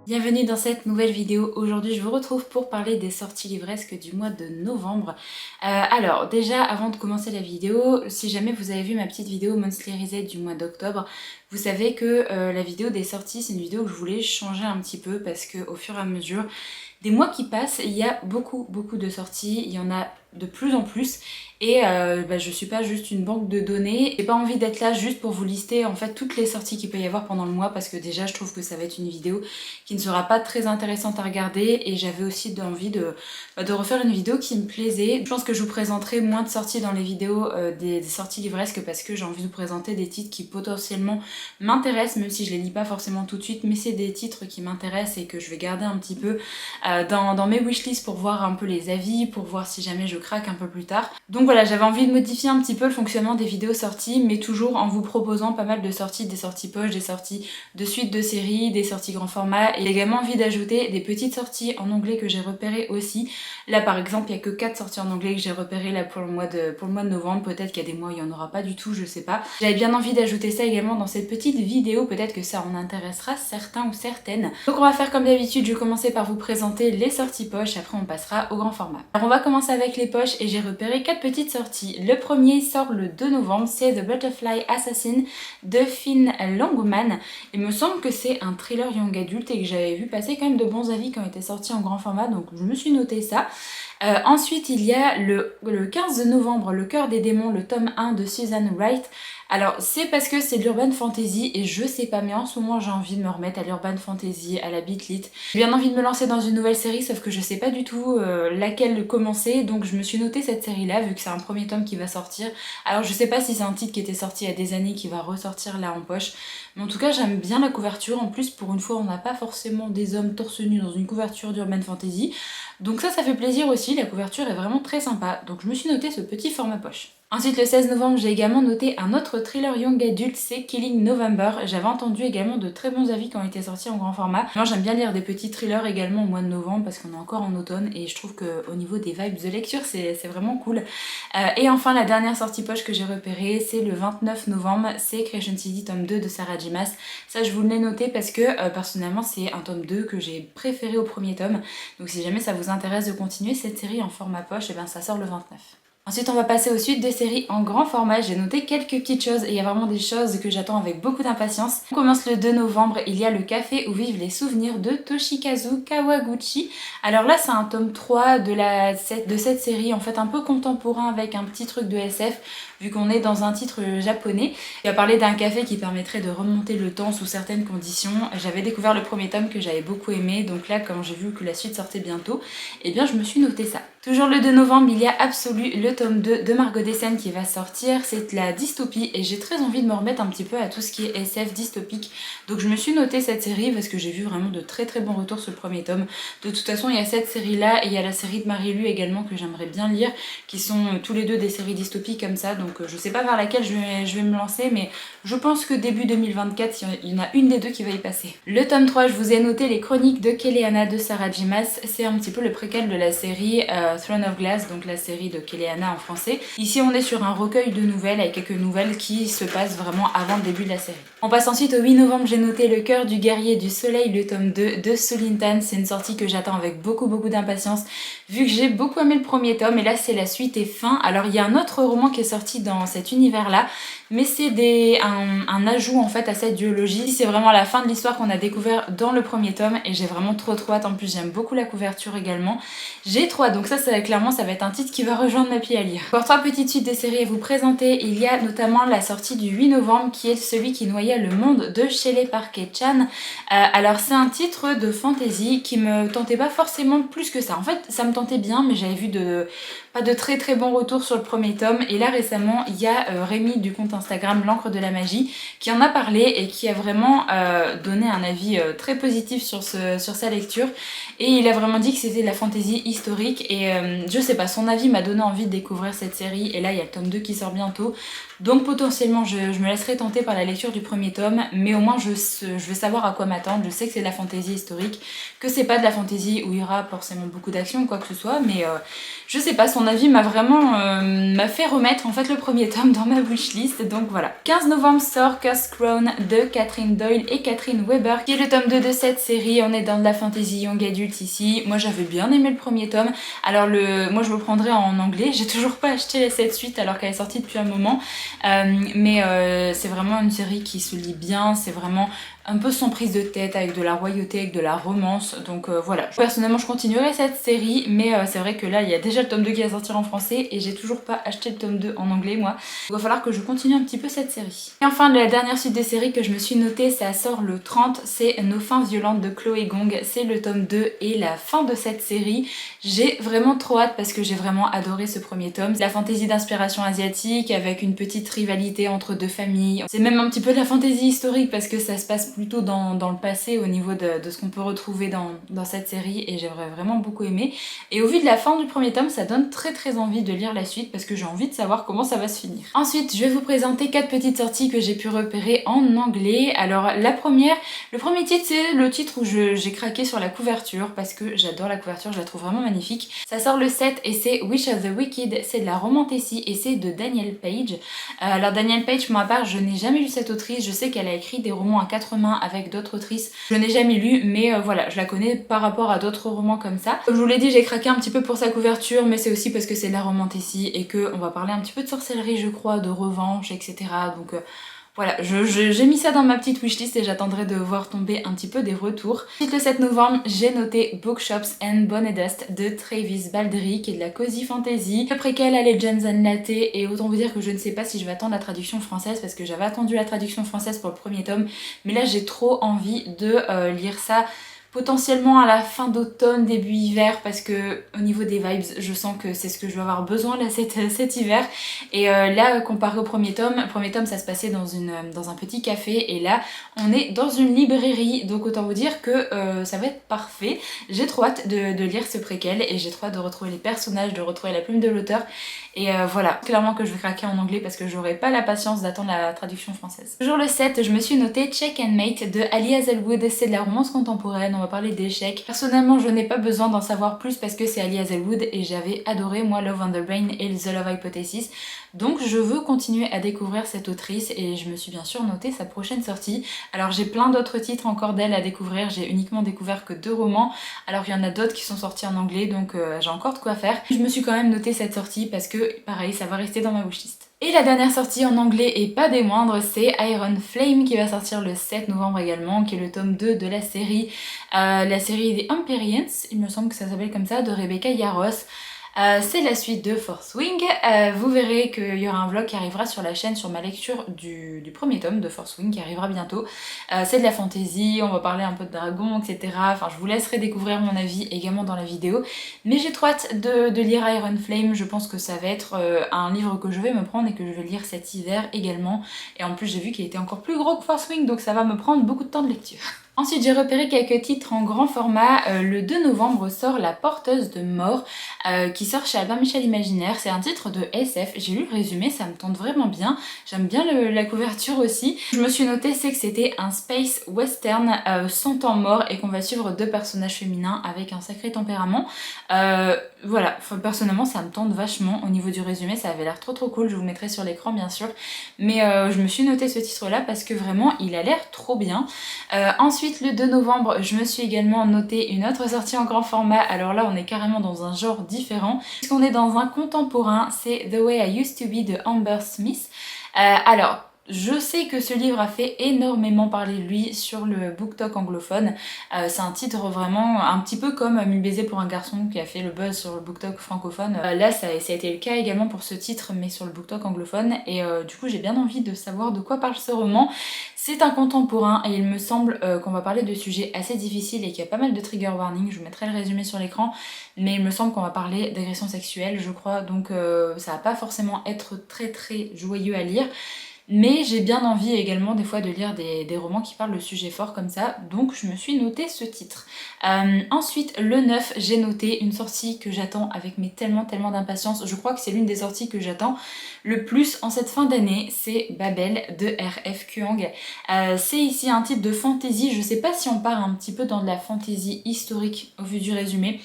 Bienvenue dans cette nouvelle vidéo. Aujourd'hui je vous retrouve pour parler des sorties livresques du mois de novembre. Alors déjà avant de commencer la vidéo, si jamais vous avez vu ma petite vidéo Monthly Reset du mois d'octobre, vous savez que la vidéo des sorties c'est une vidéo que je voulais changer un petit peu parce qu'au fur et à mesure des mois qui passent, il y a beaucoup de sorties, il y en a de plus en plus et je suis pas juste une banque de données. J'ai pas envie d'être là juste pour vous lister en fait toutes les sorties qu'il peut y avoir pendant le mois parce que déjà je trouve que ça va être une vidéo qui ne sera pas très intéressante à regarder et j'avais aussi envie de refaire une vidéo qui me plaisait. Je pense que je vous présenterai moins de sorties dans les vidéos des sorties livresques parce que j'ai envie de vous présenter des titres qui potentiellement m'intéressent, même si je les lis pas forcément tout de suite, mais c'est des titres qui m'intéressent et que je vais garder un petit peu dans mes wishlists pour voir un peu les avis, pour voir si jamais je craque un peu plus tard. Donc voilà, j'avais envie de modifier un petit peu le fonctionnement des vidéos sorties, mais toujours en vous proposant pas mal de sorties, des sorties poche, des sorties de suite de séries, des sorties grand format, et également envie d'ajouter des petites sorties en anglais que j'ai repérées aussi. Là par exemple, il n'y a que 4 sorties en anglais que j'ai repérées là pour le mois de novembre, peut-être qu'il y a des mois où il n'y en aura pas du tout, je sais pas. J'avais bien envie d'ajouter ça également dans cette petite vidéo, peut-être que ça en intéressera certains ou certaines. Donc on va faire comme d'habitude, je vais commencer par vous présenter les sorties poche, après on passera au grand format. Alors on va commencer avec les poches et j'ai repéré 4 petites sorties. Le premier sort le 2 novembre, c'est The Butterfly Assassin de Finn Langman. Il me semble que c'est un thriller young adulte et que j'avais vu passer quand même de bons avis quand il était sorti en grand format, donc je me suis noté ça. Ensuite il y a le 15 novembre, Le Cœur des démons, le tome 1 de Susan Wright. Alors c'est parce que c'est de l'urban fantasy et je sais pas, mais en ce moment j'ai envie de me remettre à l'urban fantasy, à la beatlit. J'ai bien envie de me lancer dans une nouvelle série, sauf que je sais pas du tout laquelle commencer, donc je me suis noté cette série là vu que c'est un premier tome qui va sortir. Alors je sais pas si c'est un titre qui était sorti il y a des années qui va ressortir là en poche, mais en tout cas j'aime bien la couverture. En plus pour une fois on n'a pas forcément des hommes torse nu dans une couverture d'urban fantasy, donc ça fait plaisir aussi. La couverture est vraiment très sympa, donc je me suis noté ce petit format poche. Ensuite le 16 novembre j'ai également noté un autre thriller young adulte, c'est Killing November. J'avais entendu également de très bons avis quand il était sorti en grand format. Moi j'aime bien lire des petits thrillers également au mois de novembre parce qu'on est encore en automne et je trouve qu'au niveau des vibes de lecture c'est vraiment cool. Et enfin la dernière sortie poche que j'ai repérée c'est le 29 novembre, c'est Creation City tome 2 de Sarah J. Maas. Ça je vous l'ai noté parce que personnellement c'est un tome 2 que j'ai préféré au premier tome. Donc si jamais ça vous intéresse de continuer cette série en format poche, et bien ça sort le 29. Ensuite on va passer aux suites des séries en grand format. J'ai noté quelques petites choses et il y a vraiment des choses que j'attends avec beaucoup d'impatience. On commence le 2 novembre, il y a Le Café où vivent les souvenirs de Toshikazu Kawaguchi. Alors là c'est un tome 3 de cette série, en fait un peu contemporain avec un petit truc de SF vu qu'on est dans un titre japonais. Il va parler d'un café qui permettrait de remonter le temps sous certaines conditions. J'avais découvert le premier tome que j'avais beaucoup aimé, donc là quand j'ai vu que la suite sortait bientôt, eh bien je me suis noté ça. Toujours le 2 novembre, il y a Absolu, le tome 2 de Margot Dessen qui va sortir. C'est de la dystopie et j'ai très envie de me remettre un petit peu à tout ce qui est SF dystopique. Donc je me suis noté cette série parce que j'ai vu vraiment de très bons retours sur le premier tome. De toute façon, il y a cette série-là et il y a la série de Marie-Lu également que j'aimerais bien lire, qui sont tous les deux des séries dystopiques comme ça. Donc je sais pas vers laquelle je vais me lancer, mais je pense que début 2024, il y en a une des deux qui va y passer. Le tome 3, je vous ai noté Les Chroniques de Keleana de Sarah J. Maas. C'est un petit peu le préquel de la série Throne of Glass, donc la série de Keleana en français. Ici on est sur un recueil de nouvelles avec quelques nouvelles qui se passent vraiment avant le début de la série. On passe ensuite au 8 novembre, j'ai noté Le Cœur du guerrier du soleil, le tome 2 de Sulintan. C'est une sortie que j'attends avec beaucoup d'impatience vu que j'ai beaucoup aimé le premier tome et là c'est la suite et fin. Alors il y a un autre roman qui est sorti dans cet univers là, mais c'est un ajout en fait à cette duologie. C'est vraiment la fin de l'histoire qu'on a découvert dans le premier tome et j'ai vraiment trop hâte. En plus j'aime beaucoup la couverture également. J'ai trop hâte, donc ça clairement ça va être un titre qui va rejoindre ma pile à lire. Pour 3 petites suites de séries à vous présenter, il y a notamment la sortie du 8 novembre qui est Celui qui noyait le monde de Shelley Parker-Chan. Alors c'est un titre de fantasy qui me tentait pas forcément plus que ça. En fait ça me tentait bien, mais j'avais vu pas de très bons retours sur le premier tome et là récemment il y a Rémi du compte Instagram L'Encre de la Magie qui en a parlé et qui a vraiment donné un avis très positif sur sa lecture et il a vraiment dit que c'était de la fantasy historique et je sais pas, son avis m'a donné envie de découvrir cette série et là il y a le tome 2 qui sort bientôt, donc potentiellement je me laisserai tenter par la lecture du premier tome, mais au moins je vais savoir à quoi m'attendre. Je sais que c'est de la fantasy historique, que c'est pas de la fantasy où il y aura forcément beaucoup d'action ou quoi que ce soit, mais je sais pas, son avis m'a vraiment m'a fait remettre en fait le premier tome dans ma wishlist, donc voilà. 15 novembre sort Cursed Crown de Catherine Doyle et Catherine Weber, qui est le tome 2 de cette série. On est dans de la fantasy young adulte ici. Moi j'avais bien aimé le premier tome, alors moi je me prendrais en anglais, j'ai toujours pas acheté cette suite alors qu'elle est sortie depuis un moment, mais c'est vraiment une série qui se lit bien, c'est vraiment un peu sans prise de tête, avec de la royauté, avec de la romance, donc voilà. Personnellement je continuerai cette série, mais c'est vrai que là il y a déjà le tome 2 qui va sortir en français et j'ai toujours pas acheté le tome 2 en anglais moi. Il va falloir que je continue un petit peu cette série. Et enfin la dernière suite des séries que je me suis notée, ça sort le 30, c'est Nos fins violentes de Chloé Gong, c'est le tome 2 et la fin de cette série. J'ai vraiment trop hâte parce que j'ai vraiment adoré ce premier tome. La fantaisie d'inspiration asiatique avec une petite rivalité entre deux familles. C'est même un petit peu de la fantaisie historique parce que ça se passe plutôt dans le passé au niveau de ce qu'on peut retrouver dans cette série et j'ai vraiment beaucoup aimé. Et au vu de la fin du premier tome, ça donne très envie de lire la suite parce que j'ai envie de savoir comment ça va se finir. Ensuite, je vais vous présenter 4 petites sorties que j'ai pu repérer en anglais. Alors la première, le premier titre, c'est le titre où j'ai craqué sur la couverture parce que j'adore la couverture, je la trouve vraiment magnifique. Ça sort le 7 et c'est Wish of the Wicked, c'est de la romantasy et c'est de Danielle Page. Alors Danielle Page, pour ma part, je n'ai jamais lu cette autrice, je sais qu'elle a écrit des romans à 4 mains avec d'autres autrices, je n'ai jamais lu, mais voilà, je la connais par rapport à d'autres romans comme ça. Comme je vous l'ai dit, j'ai craqué un petit peu pour sa couverture, mais c'est aussi parce que c'est de la romantasy et qu'on va parler un petit peu de sorcellerie, je crois, de revanche, etc. Donc voilà, j'ai mis ça dans ma petite wishlist et j'attendrai de voir tomber un petit peu des retours. Ensuite, le 7 novembre, j'ai noté Bookshops and Bone Dust de Travis Baldry, qui est de la cozy fantasy. Le préquel à Legends and Latte, et autant vous dire que je ne sais pas si je vais attendre la traduction française, parce que j'avais attendu la traduction française pour le premier tome, mais là j'ai trop envie de lire ça potentiellement à la fin d'automne, début hiver, parce que au niveau des vibes, je sens que c'est ce que je vais avoir besoin là cet hiver. Et là, comparé au premier tome ça se passait dans un petit café, et là on est dans une librairie, donc autant vous dire que ça va être parfait. J'ai trop hâte de lire ce préquel et j'ai trop hâte de retrouver les personnages, de retrouver la plume de l'auteur. Et voilà, clairement que je vais craquer en anglais parce que j'aurai pas la patience d'attendre la traduction française. Toujours le 7, je me suis noté Check and Mate de Ali Hazelwood, c'est de la romance contemporaine, on va parler d'échecs. Personnellement, je n'ai pas besoin d'en savoir plus parce que c'est Ali Hazelwood et j'avais adoré moi Love on the Brain et The Love Hypothesis. Donc je veux continuer à découvrir cette autrice et je me suis bien sûr noté sa prochaine sortie. Alors j'ai plein d'autres titres encore d'elle à découvrir, j'ai uniquement découvert que 2 romans, alors il y en a d'autres qui sont sortis en anglais, donc j'ai encore de quoi faire. Je me suis quand même noté cette sortie parce que pareil, ça va rester dans ma wishlist. Et la dernière sortie en anglais, et pas des moindres, c'est Iron Flame qui va sortir le 7 novembre également, qui est le tome 2 de la série des Empyreans, il me semble que ça s'appelle comme ça, de Rebecca Yarros. C'est la suite de Fourth Wing. Vous verrez qu'il y aura un vlog qui arrivera sur la chaîne sur ma lecture du premier tome de Fourth Wing qui arrivera bientôt. C'est de la fantasy, on va parler un peu de dragons, etc. Enfin, je vous laisserai découvrir mon avis également dans la vidéo. Mais j'ai trop hâte de lire Iron Flame. Je pense que ça va être un livre que je vais me prendre et que je vais lire cet hiver également. Et en plus, j'ai vu qu'il était encore plus gros que Fourth Wing, donc ça va me prendre beaucoup de temps de lecture. Ensuite, j'ai repéré quelques titres en grand format. Le 2 novembre sort La Porteuse de Mort, qui sort chez Albin Michel Imaginaire. C'est un titre de SF. J'ai lu le résumé, ça me tente vraiment bien. J'aime bien la couverture aussi. Je me suis noté, c'est que c'était un space western sans temps mort et qu'on va suivre 2 personnages féminins avec un sacré tempérament. Voilà, enfin, personnellement, ça me tente vachement. Au niveau du résumé, ça avait l'air trop cool. Je vous mettrai sur l'écran, bien sûr. Mais je me suis noté ce titre-là parce que vraiment, il a l'air trop bien. Ensuite, le 2 novembre, je me suis également noté une autre sortie en grand format. Alors là, on est carrément dans un genre différent. Puisqu'on est dans un contemporain, c'est The Way I Used to Be de Amber Smith. Alors, je sais que ce livre a fait énormément parler de lui sur le BookTok anglophone. C'est un titre vraiment un petit peu comme 1000 baisers pour un garçon qui a fait le buzz sur le BookTok francophone. Là, ça a été le cas également pour ce titre, mais sur le BookTok anglophone. Et du coup, j'ai bien envie de savoir de quoi parle ce roman. C'est un contemporain et il me semble qu'on va parler de sujets assez difficiles et qu'il y a pas mal de trigger warning. Je vous mettrai le résumé sur l'écran, mais il me semble qu'on va parler d'agression sexuelle, je crois. Donc ça va pas forcément être très joyeux à lire. Mais j'ai bien envie également des fois de lire des romans qui parlent de sujets forts comme ça, donc je me suis noté ce titre. Ensuite, le 9, j'ai noté une sortie que j'attends avec tellement d'impatience. Je crois que c'est l'une des sorties que j'attends le plus en cette fin d'année, c'est Babel de R.F. Kuang. C'est ici un titre de fantasy, je sais pas si on part un petit peu dans de la fantasy historique au vu du résumé.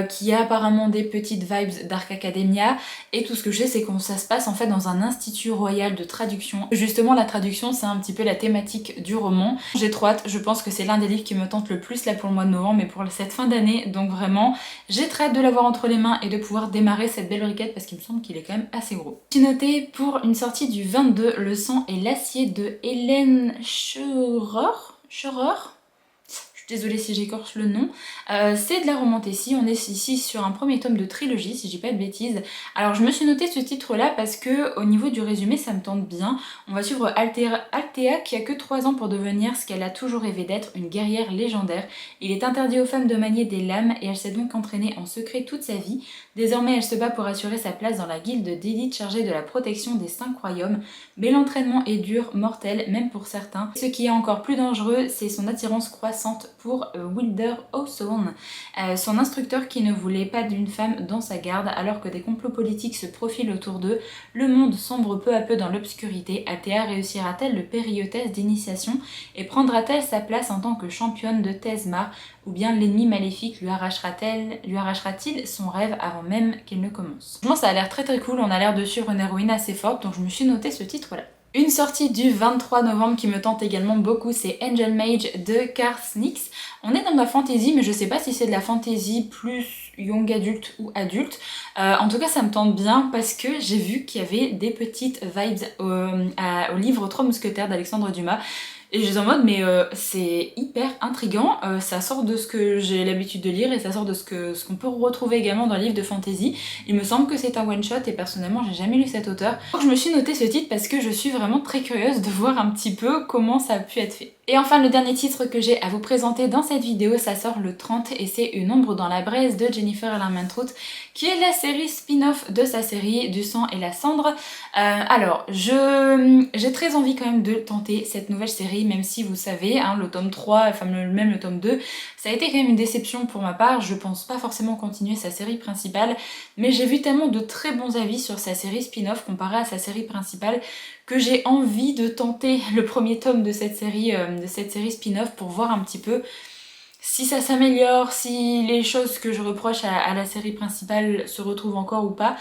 qui a apparemment des petites vibes Dark Academia, et tout ce que je sais c'est que ça se passe en fait dans un institut royal de traduction. Justement la traduction c'est un petit peu la thématique du roman. J'ai trop hâte, je pense que c'est l'un des livres qui me tente le plus là pour le mois de novembre, mais pour cette fin d'année, donc vraiment j'ai très hâte de l'avoir entre les mains et de pouvoir démarrer cette belle briquette parce qu'il me semble qu'il est quand même assez gros. J'ai noté pour une sortie du 22, Le sang et l'acier de Hélène Scheurer. Désolée si j'écorche le nom. C'est de la romantécie, on est ici sur un premier tome de trilogie, si j'ai pas de bêtises. Alors je me suis noté ce titre-là parce que au niveau du résumé, ça me tente bien. On va suivre Althea qui a que 3 ans pour devenir ce qu'elle a toujours rêvé d'être, une guerrière légendaire. Il est interdit aux femmes de manier des lames et elle s'est donc entraînée en secret toute sa vie. Désormais, elle se bat pour assurer sa place dans la guilde d'élite chargée de la protection des 5 royaumes. Mais l'entraînement est dur, mortel, même pour certains. Ce qui est encore plus dangereux, c'est son attirance croissante pour Wilder Hawthorne, son instructeur qui ne voulait pas d'une femme dans sa garde. Alors que des complots politiques se profilent autour d'eux, le monde sombre peu à peu dans l'obscurité. Althea réussira-t-elle le périlleux test d'initiation et prendra-t-elle sa place en tant que championne de Thesmar, ou bien l'ennemi maléfique lui arrachera-t-il son rêve avant même qu'il ne commence? Franchement ça a l'air très très cool, on a l'air de suivre une héroïne assez forte, donc je me suis noté ce titre là. Une sortie du 23 novembre qui me tente également beaucoup, c'est Angel Mage de Carl Snix. On est dans de la fantasy, mais je sais pas si c'est de la fantasy plus young adulte ou adulte. En tout cas, ça me tente bien parce que j'ai vu qu'il y avait des petites vibes au livre 3 mousquetaires d'Alexandre Dumas. Et je suis en mode mais c'est hyper intriguant, ça sort de ce que j'ai l'habitude de lire et ça sort de ce qu'on peut retrouver également dans les livres de fantasy. Il me semble que c'est un one shot et personnellement j'ai jamais lu cet auteur. Donc je me suis noté ce titre parce que je suis vraiment très curieuse de voir un petit peu comment ça a pu être fait. Et enfin le dernier titre que j'ai à vous présenter dans cette vidéo, ça sort le 30 et c'est Une ombre dans la braise de Jennifer Larmentrout, qui est la série spin-off de sa série Du sang et la cendre. Alors j'ai très envie quand même de tenter cette nouvelle série, même si vous savez, hein, le tome 3, enfin même le tome 2, ça a été quand même une déception pour ma part. Je pense pas forcément continuer sa série principale, mais j'ai vu tellement de très bons avis sur sa série spin-off comparée à sa série principale que j'ai envie de tenter le premier tome de cette série spin-off pour voir un petit peu si ça s'améliore, si les choses que je reproche à la série principale se retrouvent encore ou pas.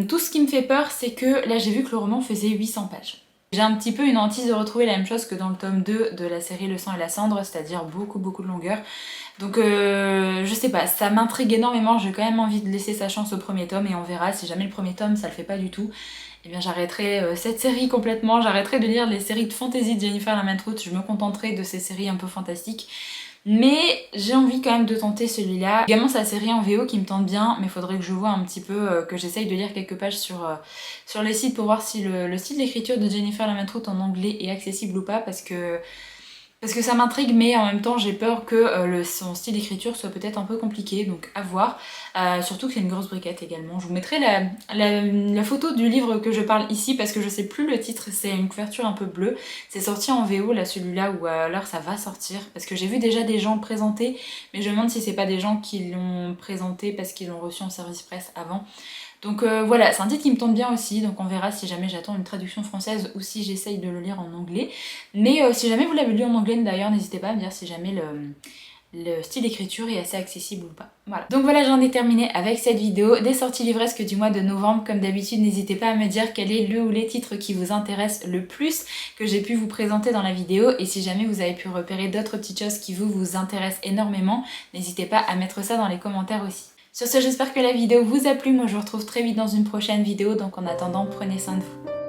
Tout ce qui me fait peur, c'est que là j'ai vu que le roman faisait 800 pages. J'ai un petit peu une hantise de retrouver la même chose que dans le tome 2 de la série Le sang et la cendre, c'est-à-dire beaucoup de longueur. Donc je sais pas, ça m'intrigue énormément, j'ai quand même envie de laisser sa chance au premier tome et on verra. Si jamais le premier tome ça le fait pas du tout, eh bien j'arrêterai cette série complètement, j'arrêterai de lire les séries de fantasy de Jennifer Larmentrout, je me contenterai de ces séries un peu fantastiques. Mais j'ai envie quand même de tenter celui-là. Également c'est la série en VO qui me tente bien, mais il faudrait que je vois un petit peu, que j'essaye de lire quelques pages sur les sites pour voir si le style d'écriture de Jennifer Larmentrout en anglais est accessible ou pas, parce que ça m'intrigue, mais en même temps j'ai peur que son style d'écriture soit peut-être un peu compliqué, donc à voir. Surtout que c'est une grosse briquette également. Je vous mettrai la photo du livre que je parle ici parce que je sais plus le titre, c'est une couverture un peu bleue. C'est sorti en VO là, celui-là, ou alors ça va sortir, parce que j'ai vu déjà des gens le présenter, mais je me demande si c'est pas des gens qui l'ont présenté parce qu'ils l'ont reçu en service presse avant. Donc voilà, c'est un titre qui me tente bien aussi, donc on verra si jamais j'attends une traduction française ou si j'essaye de le lire en anglais. Mais si jamais vous l'avez lu en anglais d'ailleurs, n'hésitez pas à me dire si jamais le style d'écriture est assez accessible ou pas. Voilà. Donc voilà, j'en ai terminé avec cette vidéo des sorties livresques du mois de novembre. Comme d'habitude, n'hésitez pas à me dire quel est le ou les titres qui vous intéressent le plus que j'ai pu vous présenter dans la vidéo. Et si jamais vous avez pu repérer d'autres petites choses qui vous intéressent énormément, n'hésitez pas à mettre ça dans les commentaires aussi. Sur ce, j'espère que la vidéo vous a plu. Moi, je vous retrouve très vite dans une prochaine vidéo. Donc en attendant, prenez soin de vous.